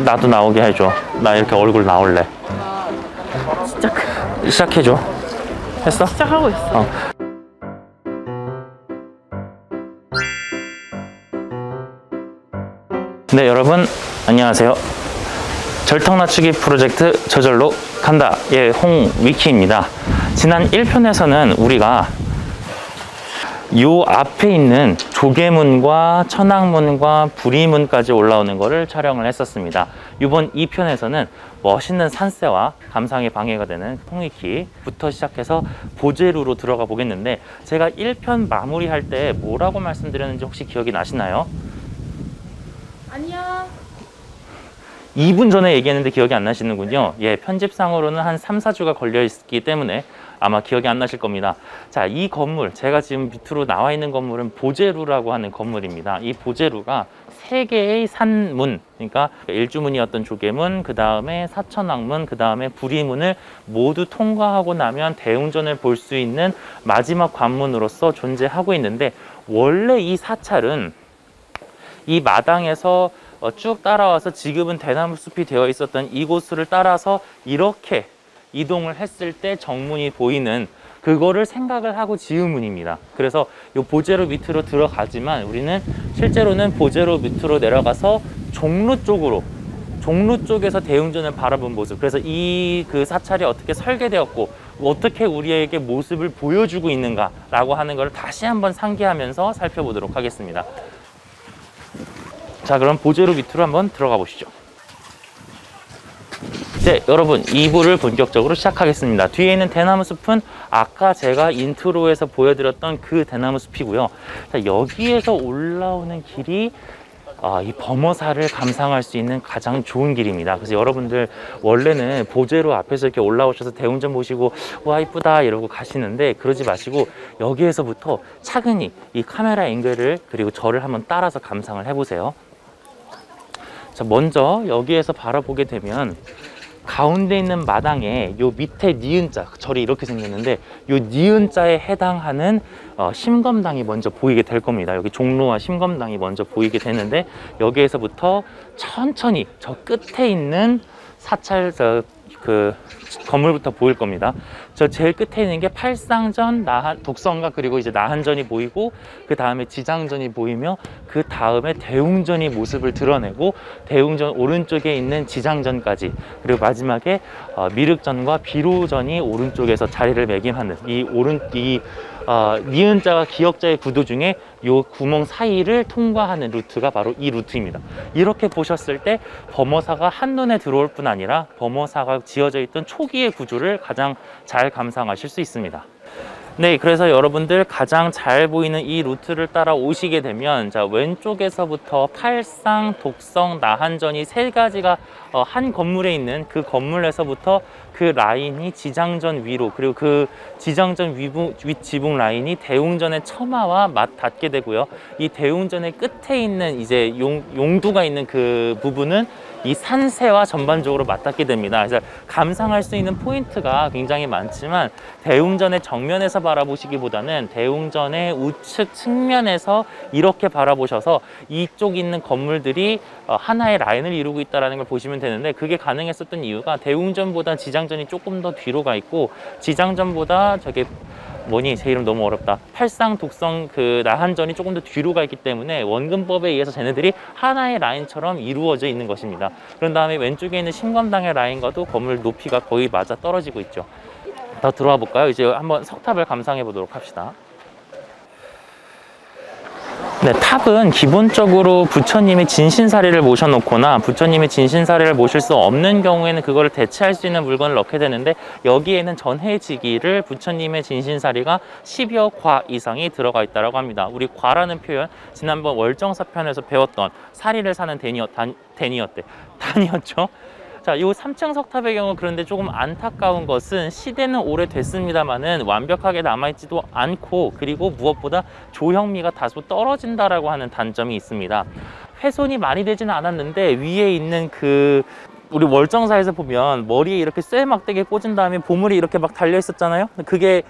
나도 나오게 해줘. 나 이렇게 얼굴 나올래. 진짜 시작해줘. 했어? 시작하고 있어. 네, 여러분 안녕하세요. 절턱 낮추기 프로젝트 저절로 간다 의 홍위키입니다. 지난 1편에서는 우리가 요 앞에 있는 조개문과 천왕문과 부리문까지 올라오는 거를 촬영을 했었습니다. 이번 2편에서는 멋있는 산세와 감상에 방해가 되는 홍위키부터 시작해서 보제루로 들어가 보겠는데, 제가 1편 마무리할 때 뭐라고 말씀드렸는지 혹시 기억이 나시나요? 안녕. 2분 전에 얘기했는데 기억이 안 나시는군요. 예, 편집상으로는 한 3, 4주가 걸려 있기 때문에 아마 기억이 안 나실 겁니다. 자, 이 건물, 제가 지금 밑으로 나와 있는 건물은 보제루라고 하는 건물입니다. 이 보제루가 3개의 산문, 그러니까 일주문이었던 조개문, 그 다음에 사천왕문, 그 다음에 부리문을 모두 통과하고 나면 대웅전을 볼 수 있는 마지막 관문으로서 존재하고 있는데, 원래 이 사찰은 이 마당에서 쭉 따라와서 지금은 대나무 숲이 되어 있었던 이곳을 따라서 이렇게 이동을 했을 때 정문이 보이는 그거를 생각을 하고 지은 문입니다. 그래서 이 보제루 밑으로 들어가지만 우리는 실제로는 보제루 밑으로 내려가서 종로 쪽에서 대웅전을 바라본 모습, 그래서 그 사찰이 어떻게 설계되었고 어떻게 우리에게 모습을 보여주고 있는가 라고 하는 것을 다시 한번 상기하면서 살펴보도록 하겠습니다. 자, 그럼 보제루 밑으로 한번 들어가 보시죠. 네, 여러분 2부를 본격적으로 시작하겠습니다. 뒤에 있는 대나무 숲은 아까 제가 인트로에서 보여드렸던 그 대나무 숲이고요. 자, 여기에서 올라오는 길이 이 범어사를 감상할 수 있는 가장 좋은 길입니다. 그래서 여러분들 원래는 보제루 앞에서 이렇게 올라오셔서 대웅전 보시고 와 이쁘다 이러고 가시는데, 그러지 마시고 여기에서부터 차근히 이 카메라 앵글을 그리고 저를 한번 따라서 감상을 해보세요. 자, 먼저 여기에서 바라보게 되면 가운데 있는 마당에 요 밑에 니은자, 절이 이렇게 생겼는데 요 니은자에 해당하는 심검당이 먼저 보이게 될 겁니다. 여기 종로와 심검당이 먼저 보이게 되는데, 여기에서부터 천천히 저 끝에 있는 사찰 그 건물부터 보일 겁니다. 저 제일 끝에 있는 게 팔상전, 독성가, 그리고 이제 나한전이 보이고, 그 다음에 지장전이 보이며, 그 다음에 대웅전이 모습을 드러내고, 대웅전 오른쪽에 있는 지장전까지, 그리고 마지막에 미륵전과 비로전이 오른쪽에서 자리를 매김하는 니은자와 기역자의 구도 중에 요 구멍 사이를 통과하는 루트가 바로 이 루트입니다. 이렇게 보셨을 때 범어사가 한눈에 들어올 뿐 아니라 범어사가 지어져 있던 초기의 구조를 가장 잘 감상하실 수 있습니다. 네, 그래서 여러분들 가장 잘 보이는 이 루트를 따라 오시게 되면, 자, 왼쪽에서부터 팔상, 독성, 나한전이 3가지가 한 건물에 있는 그 건물에서부터 그 라인이 지장전 위로, 그리고 그 지장전 윗지붕 라인이 대웅전의 처마와 맞닿게 되고요. 이 대웅전의 끝에 있는 이제 용두가 있는 그 부분은 이 산세와 전반적으로 맞닿게 됩니다. 그래서 감상할 수 있는 포인트가 굉장히 많지만, 대웅전의 정면에서 바라보시기보다는 대웅전의 우측 측면에서 이렇게 바라보셔서 이쪽 있는 건물들이 하나의 라인을 이루고 있다는 걸 보시면 되는데, 그게 가능했었던 이유가 대웅전보다 지장전이 조금 더 뒤로 가 있고, 지장전보다 제 이름 너무 어렵다. 팔상, 독성, 그 나한전이 조금 더 뒤로 가 있기 때문에 원근법에 의해서 쟤네들이 하나의 라인처럼 이루어져 있는 것입니다. 그런 다음에 왼쪽에 있는 심검당의 라인과도 건물 높이가 거의 맞아 떨어지고 있죠. 더 들어와 볼까요? 이제 한번 석탑을 감상해 보도록 합시다. 네, 탑은 기본적으로 부처님의 진신사리를 모셔놓거나 부처님의 진신사리를 모실 수 없는 경우에는 그거를 대체할 수 있는 물건을 넣게 되는데, 여기에는 전해지기를 부처님의 진신사리가 10여 과 이상이 들어가 있다고 합니다. 우리 과라는 표현, 지난번 월정사 편에서 배웠던 사리를 사는 단이었죠. 자, 이 3층 석탑의 경우 그런데 조금 안타까운 것은 시대는 오래됐습니다만은 완벽하게 남아있지도 않고, 그리고 무엇보다 조형미가 다소 떨어진다라고 하는 단점이 있습니다. 훼손이 많이 되지는 않았는데 위에 있는 우리 월정사에서 보면 머리에 이렇게 쇠막대기 꽂은 다음에 보물이 이렇게 막 달려 있었잖아요. 그게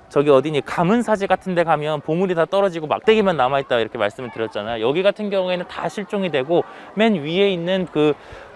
저기 어디니 가문사지 같은 데 가면 보물이 다 떨어지고 막대기만 남아있다 이렇게 말씀을 드렸잖아요. 여기 같은 경우에는 다 실종이 되고, 맨 위에 있는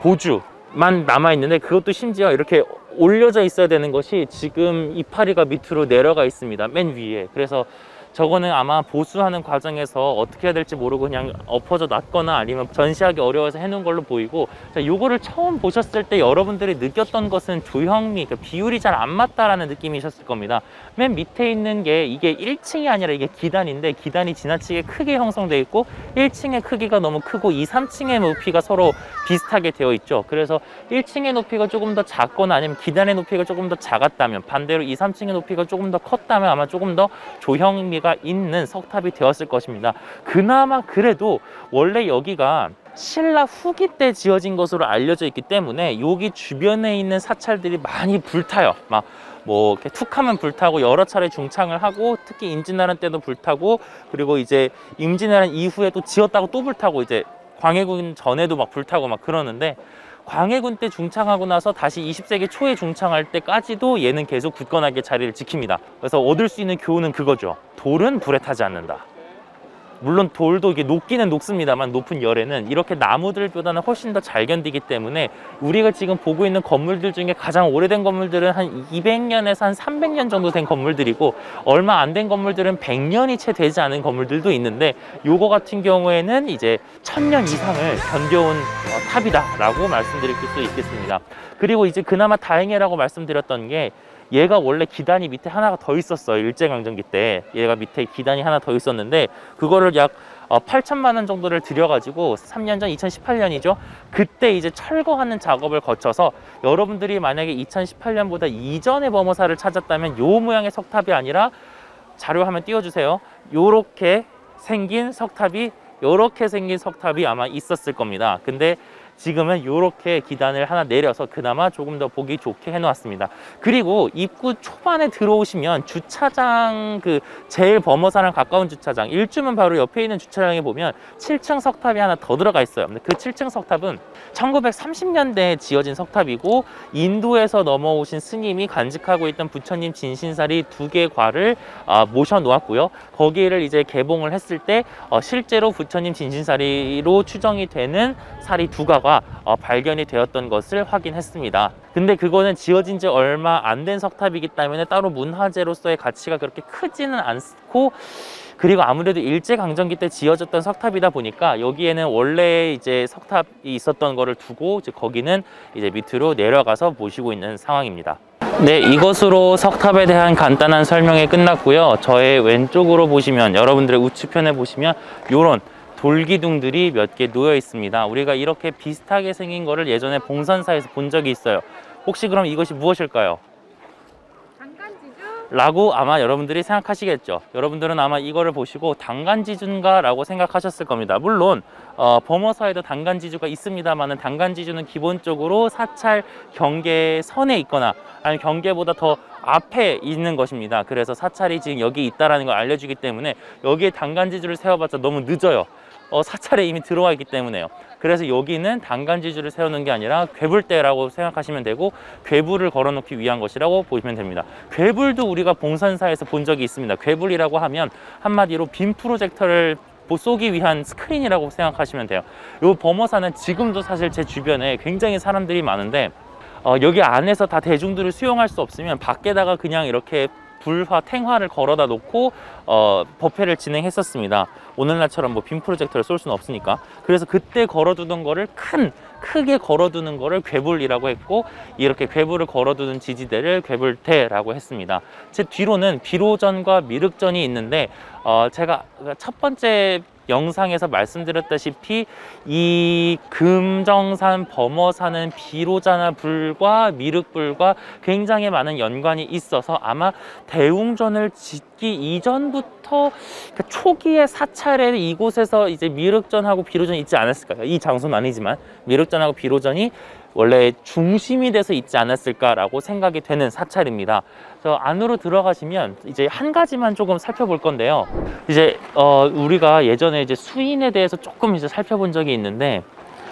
보주만 남아 있는데, 그것도 심지어 이렇게 올려져 있어야 되는 것이 지금 이파리가 밑으로 내려가 있습니다, 맨 위에. 그래서 저거는 아마 보수하는 과정에서 어떻게 해야 될지 모르고 그냥 엎어져 놨거나 아니면 전시하기 어려워서 해놓은 걸로 보이고, 자, 요거를 처음 보셨을 때 여러분들이 느꼈던 것은 조형미, 그러니까 비율이 잘 안 맞다라는 느낌이셨을 겁니다. 맨 밑에 있는 게 이게 1층이 아니라 이게 기단인데, 기단이 지나치게 크게 형성되어 있고 1층의 크기가 너무 크고 2, 3층의 높이가 서로 비슷하게 되어 있죠. 그래서 1층의 높이가 조금 더 작거나 아니면 기단의 높이가 조금 더 작았다면, 반대로 2, 3층의 높이가 조금 더 컸다면 아마 조금 더 조형미가 있는 석탑이 되었을 것입니다. 그나마 그래도 원래 여기가 신라 후기 때 지어진 것으로 알려져 있기 때문에 여기 주변에 있는 사찰들이 많이 불타요. 막 뭐 이렇게 툭 하면 불타고, 여러 차례 중창을 하고, 특히 임진왜란 때도 불타고, 그리고 이제 임진왜란 이후에 또 지었다고 또 불타고, 이제 광해군 전에도 막 불타고 막 그러는데, 광해군 때 중창하고 나서 다시 20세기 초에 중창할 때까지도 얘는 계속 굳건하게 자리를 지킵니다. 그래서 얻을 수 있는 교훈은 그거죠. 돌은 불에 타지 않는다. 물론 돌도 이게 녹기는 녹습니다만, 높은 열에는 이렇게 나무들보다는 훨씬 더 잘 견디기 때문에, 우리가 지금 보고 있는 건물들 중에 가장 오래된 건물들은 한 200년에서 한 300년 정도 된 건물들이고, 얼마 안 된 건물들은 100년이 채 되지 않은 건물들도 있는데, 요거 같은 경우에는 이제 1000년 이상을 견뎌온 탑이다 라고 말씀드릴 수 있겠습니다. 그리고 이제 그나마 다행이라고 말씀드렸던 게, 얘가 원래 기단이 밑에 하나가 더 있었어요. 일제강점기 때 얘가 밑에 기단이 하나 더 있었는데, 그거를 약 8천만 원 정도를 들여가지고 3년 전 2018년이죠. 그때 이제 철거하는 작업을 거쳐서, 여러분들이 만약에 2018년보다 이전의 범어사를 찾았다면 요 모양의 석탑이 아니라, 자료 화면 띄워주세요. 요렇게 생긴 석탑이 아마 있었을 겁니다. 근데 지금은 이렇게 기단을 하나 내려서 그나마 조금 더 보기 좋게 해놓았습니다. 그리고 입구 초반에 들어오시면 주차장, 그 제일 범어사랑 가까운 주차장, 일주면 바로 옆에 있는 주차장에 보면 7층 석탑이 하나 더 들어가 있어요. 근데 그 7층 석탑은 1930년대에 지어진 석탑이고, 인도에서 넘어오신 스님이 간직하고 있던 부처님 진신살이 2개 괄을 모셔 놓았고요. 거기를 이제 개봉을 했을 때 실제로 부처님 진신살이로 추정이 되는 살이 2가가 발견이 되었던 것을 확인했습니다. 근데 그거는 지어진 지 얼마 안 된 석탑이기 때문에 따로 문화재로서의 가치가 그렇게 크지는 않고, 그리고 아무래도 일제강점기 때 지어졌던 석탑이다 보니까 여기에는 원래 이제 석탑이 있었던 거를 두고, 이제 거기는 이제 밑으로 내려가서 모시고 있는 상황입니다. 네, 이것으로 석탑에 대한 간단한 설명이 끝났고요. 저의 왼쪽으로 보시면, 여러분들의 우측편에 보시면 요런 돌기둥들이 몇 개 놓여 있습니다. 우리가 이렇게 비슷하게 생긴 거를 예전에 봉선사에서 본 적이 있어요. 혹시 그럼 이것이 무엇일까요? 장간지주? 라고 아마 여러분들이 생각하시겠죠. 여러분들은 아마 이거를 보시고 단간지주인가 라고 생각하셨을 겁니다. 물론 범어사에도 단간지주가 있습니다만, 단간지주는 기본적으로 사찰 경계선에 있거나 아니면 경계보다 더 앞에 있는 것입니다. 그래서 사찰이 지금 여기 있다는 걸 알려주기 때문에, 여기에 단간지주를 세워봤자 너무 늦어요. 사찰에 이미 들어와 있기 때문에요. 그래서 여기는 단간지주를 세우는 게 아니라 괴불대라고 생각하시면 되고, 괴불을 걸어놓기 위한 것이라고 보시면 됩니다. 괴불도 우리가 봉선사에서 본 적이 있습니다. 괴불이라고 하면 한마디로 빔 프로젝터를 쏘기 위한 스크린이라고 생각하시면 돼요. 이 범어사는 지금도 사실 제 주변에 굉장히 사람들이 많은데, 여기 안에서 다 대중들을 수용할 수 없으면 밖에다가 그냥 이렇게 불화, 탱화를 걸어다 놓고 법회를 진행했었습니다. 오늘날처럼 뭐 빔 프로젝터를 쏠 수는 없으니까. 그래서 그때 걸어두던 거를 크게 걸어두는 거를 괴불이라고 했고, 이렇게 괴불을 걸어두는 지지대를 괴불대라고 했습니다. 제 뒤로는 비로전과 미륵전이 있는데, 제가 첫 번째 영상에서 말씀드렸다시피 이 금정산 범어사는 비로자나 불과 미륵불과 굉장히 많은 연관이 있어서, 아마 대웅전을 짓기 이전부터 초기의 사찰에 이곳에서 이제 미륵전하고 비로전이 있지 않았을까요? 이 장소는 아니지만 미륵전하고 비로전이 원래 중심이 돼서 있지 않았을까라고 생각이 되는 사찰입니다. 저 안으로 들어가시면 이제 한 가지만 조금 살펴볼 건데요. 이제 우리가 예전에 이제 수인에 대해서 조금 이제 살펴본 적이 있는데,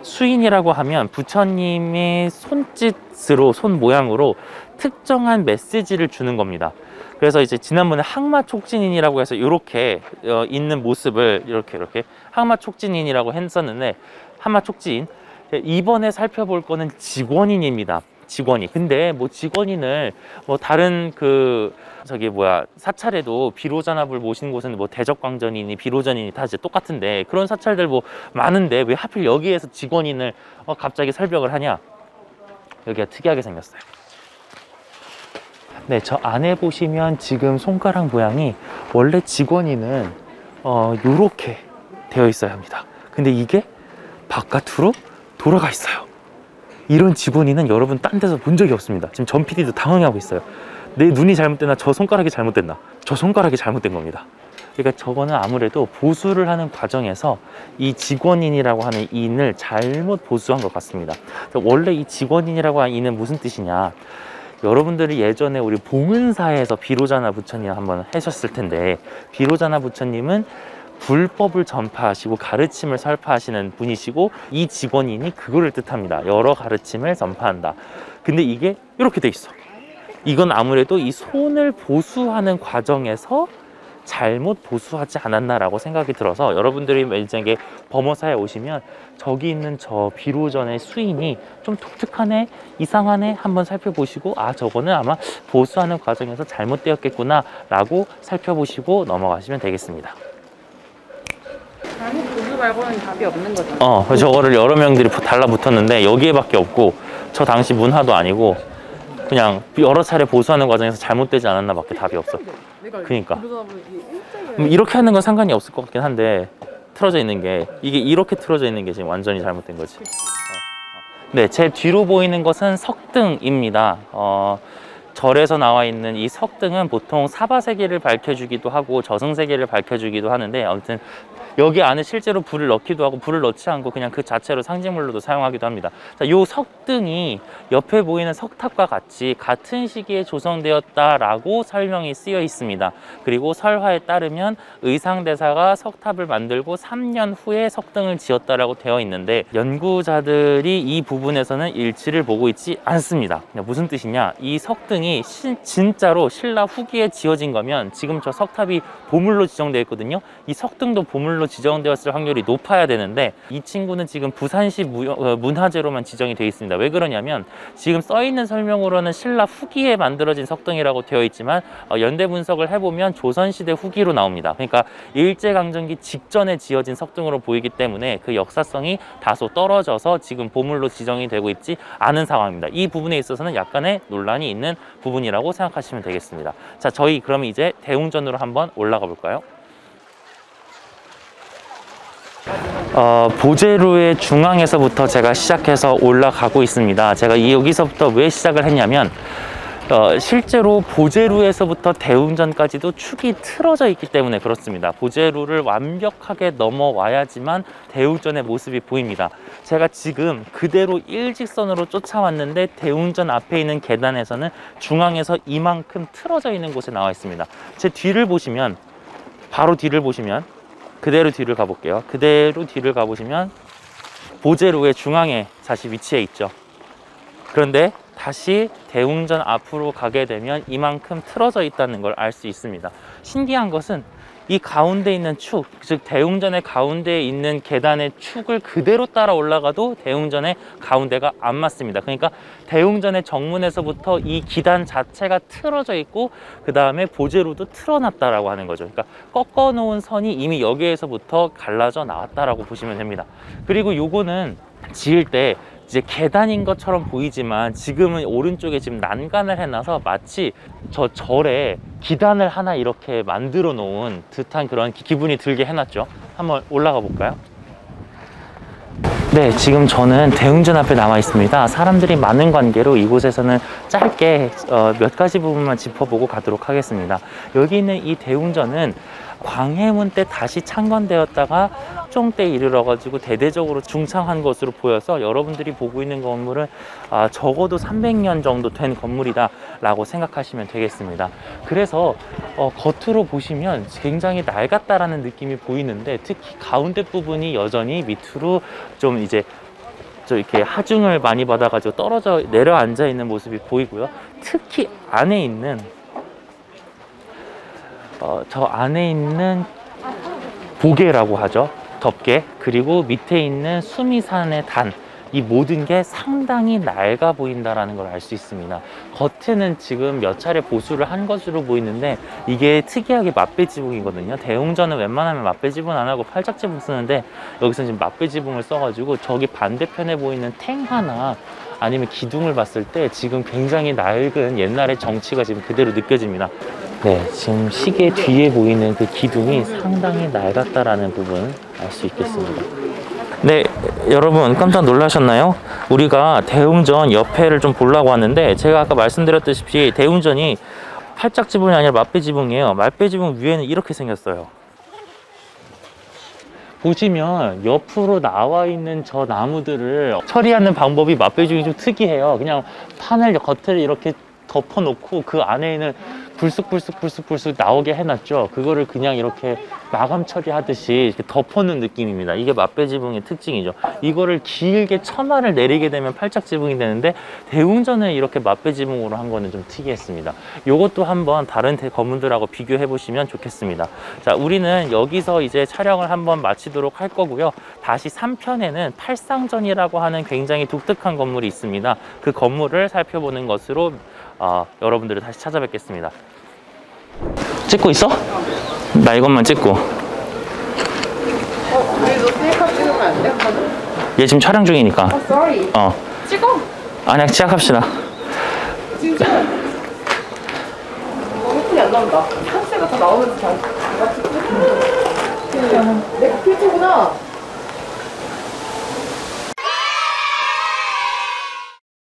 수인이라고 하면 부처님의 손짓으로, 손 모양으로 특정한 메시지를 주는 겁니다. 그래서 이제 지난번에 항마촉진인이라고 해서 이렇게 있는 모습을 이렇게 항마촉진인이라고 했었는데, 항마촉진, 이번에 살펴볼 거는 직원인입니다. 직원인. 근데 뭐 직원인을 뭐 다른 사찰에도 비로자납을 모시는 곳은 뭐 대적광전이니 비로전이니 다 이제 똑같은데, 그런 사찰들 뭐 많은데 왜 하필 여기에서 직원인을 갑자기 설벽을 하냐? 여기가 특이하게 생겼어요. 네, 저 안에 보시면 지금 손가락 모양이 원래 직원인은 요렇게 되어 있어야 합니다. 근데 이게 바깥으로 돌아가 있어요. 이런 직원인은 여러분 딴 데서 본 적이 없습니다. 지금 전 PD도 당황하고 있어요. 내 눈이 잘못됐나? 저 손가락이 잘못됐나? 저 손가락이 잘못된 겁니다. 그러니까 저거는 아무래도 보수를 하는 과정에서 이 직원인이라고 하는 인을 잘못 보수한 것 같습니다. 원래 이 직원인이라고 하는 인은 무슨 뜻이냐? 여러분들이 예전에 우리 봉은사에서 비로자나 부처님 한번 하셨을 텐데, 비로자나 부처님은 불법을 전파하시고 가르침을 설파하시는 분이시고, 이 직원인이 그거를 뜻합니다. 여러 가르침을 전파한다. 근데 이게 이렇게 돼 있어. 이건 아무래도 이 손을 보수하는 과정에서 잘못 보수하지 않았나라고 생각이 들어서, 여러분들이 만약에 범어사에 오시면 저기 있는 저 비로전의 수인이 좀 독특하네, 이상하네 한번 살펴보시고, 아 저거는 아마 보수하는 과정에서 잘못되었겠구나 라고 살펴보시고 넘어가시면 되겠습니다. 잘못 보수 말고는 답이 없는 거잖아. 저거를 여러 명들이 달라붙었는데 여기에밖에 없고, 저 당시 문화도 아니고 그냥 여러 차례 보수하는 과정에서 잘못되지 않았나 밖에 답이 없어. 그러니까 이렇게 하는 건 상관이 없을 것 같긴 한데, 틀어져 있는 게, 이게 이렇게 틀어져 있는 게 지금 완전히 잘못된 거지. 네, 제 뒤로 보이는 것은 석등입니다. 절에서 나와 있는 이 석등은 보통 사바세계를 밝혀주기도 하고 저승세계를 밝혀주기도 하는데, 아무튼 여기 안에 실제로 불을 넣기도 하고 불을 넣지 않고 그냥 그 자체로 상징물로도 사용하기도 합니다. 자, 요 석등이 옆에 보이는 석탑과 같이 같은 시기에 조성되었다라고 설명이 쓰여 있습니다. 그리고 설화에 따르면 의상대사가 석탑을 만들고 3년 후에 석등을 지었다라고 되어 있는데, 연구자들이 이 부분에서는 일치를 보고 있지 않습니다. 무슨 뜻이냐? 이 석등이 진짜로 신라 후기에 지어진 거면 지금 저 석탑이 보물로 지정되어 있거든요. 이 석등도 보물로 지정되었을 확률이 높아야 되는데, 이 친구는 지금 부산시 문화재로만 지정이 되어 있습니다. 왜 그러냐면 지금 써 있는 설명으로는 신라 후기에 만들어진 석등이라고 되어 있지만 연대 분석을 해보면 조선시대 후기로 나옵니다. 그러니까 일제강점기 직전에 지어진 석등으로 보이기 때문에 그 역사성이 다소 떨어져서 지금 보물로 지정이 되고 있지 않은 상황입니다. 이 부분에 있어서는 약간의 논란이 있는 부분이라고 생각하시면 되겠습니다. 자, 저희 그러면 이제 대웅전으로 한번 올라가 볼까요? 보제루의 중앙에서부터 제가 시작해서 올라가고 있습니다. 제가 여기서부터 왜 시작을 했냐면, 실제로 보제루에서부터 대웅전까지도 축이 틀어져 있기 때문에 그렇습니다. 보제루를 완벽하게 넘어와야지만 대웅전의 모습이 보입니다. 제가 지금 그대로 일직선으로 쫓아왔는데 대웅전 앞에 있는 계단에서는 중앙에서 이만큼 틀어져 있는 곳에 나와 있습니다. 제 뒤를 보시면, 바로 뒤를 보시면, 그대로 뒤를 가볼게요. 그대로 뒤를 가보시면 보제루의 중앙에 다시 위치해 있죠. 그런데 다시 대웅전 앞으로 가게 되면 이만큼 틀어져 있다는 걸 알 수 있습니다. 신기한 것은 이 가운데 있는 축, 즉 대웅전의 가운데에 있는 계단의 축을 그대로 따라 올라가도 대웅전의 가운데가 안 맞습니다. 그러니까 대웅전의 정문에서부터 이 기단 자체가 틀어져 있고, 그 다음에 보제루도 틀어놨다라고 하는 거죠. 그러니까 꺾어 놓은 선이 이미 여기에서부터 갈라져 나왔다라고 보시면 됩니다. 그리고 요거는 지을 때 이제 계단인 것처럼 보이지만 지금은 오른쪽에 지금 난간을 해놔서 마치 저 절에 기단을 하나 이렇게 만들어 놓은 듯한 그런 기분이 들게 해놨죠. 한번 올라가 볼까요? 네, 지금 저는 대웅전 앞에 나와 있습니다. 사람들이 많은 관계로 이곳에서는 짧게 몇 가지 부분만 짚어보고 가도록 하겠습니다. 여기 있는 이 대웅전은 광해문 때 다시 창건되었다가 합종 때 이르러 가지고 대대적으로 중창한 것으로 보여서 여러분들이 보고 있는 건물은 적어도 300년 정도 된 건물이다 라고 생각하시면 되겠습니다. 그래서 겉으로 보시면 굉장히 낡았다라는 느낌이 보이는데, 특히 가운데 부분이 여전히 밑으로 좀 이제 이렇게 하중을 많이 받아가지고 떨어져 내려앉아 있는 모습이 보이고요. 특히 안에 있는 저 안에 있는 보계라고 하죠. 덮개, 그리고 밑에 있는 수미산의 단, 이 모든 게 상당히 낡아 보인다라는 걸 알 수 있습니다. 겉에는 지금 몇 차례 보수를 한 것으로 보이는데 이게 특이하게 맞배 지붕이거든요. 대웅전은 웬만하면 맞배 지붕 안 하고 팔짝 지붕 쓰는데 여기서 지금 맞배 지붕을 써가지고 저기 반대편에 보이는 탱 하나 아니면 기둥을 봤을 때 지금 굉장히 낡은 옛날의 정치가 지금 그대로 느껴집니다. 네, 지금 시계 뒤에 보이는 그 기둥이 상당히 낡았다라는 부분 알 수 있겠습니다. 네, 여러분 깜짝 놀라셨나요? 우리가 대웅전 옆에를 좀 보려고 왔는데 제가 아까 말씀드렸다시피 대웅전이 팔짝 지붕이 아니라 맞배 지붕이에요. 맞배 지붕 위에는 이렇게 생겼어요. 보시면 옆으로 나와 있는 저 나무들을 처리하는 방법이 맞배 지붕이 좀 특이해요. 그냥 판을 겉을 이렇게 덮어놓고 그 안에는 불쑥 나오게 해놨죠. 그거를 그냥 이렇게 마감 처리하듯이 이렇게 덮어놓은 느낌입니다. 이게 맞배 지붕의 특징이죠. 이거를 길게 처마를 내리게 되면 팔짝 지붕이 되는데 대웅전을 이렇게 맞배 지붕으로 한 거는 좀 특이했습니다. 이것도 한번 다른 건물들하고 비교해 보시면 좋겠습니다. 자, 우리는 여기서 이제 촬영을 한번 마치도록 할 거고요. 다시 3편에는 팔상전이라고 하는 굉장히 독특한 건물이 있습니다. 그 건물을 살펴보는 것으로 여러분들을 다시 찾아뵙겠습니다. 찍고 있어? 나 이것만 찍고. 우리도 셀카 찍으면 안 돼? 카드? 얘 지금 촬영 중이니까. sorry. 찍어. 아니야, 시작합시다. 진짜. 너무 예쁘게 안 나온다. 한세가 다 나오면서 잘. 내가 필터구나.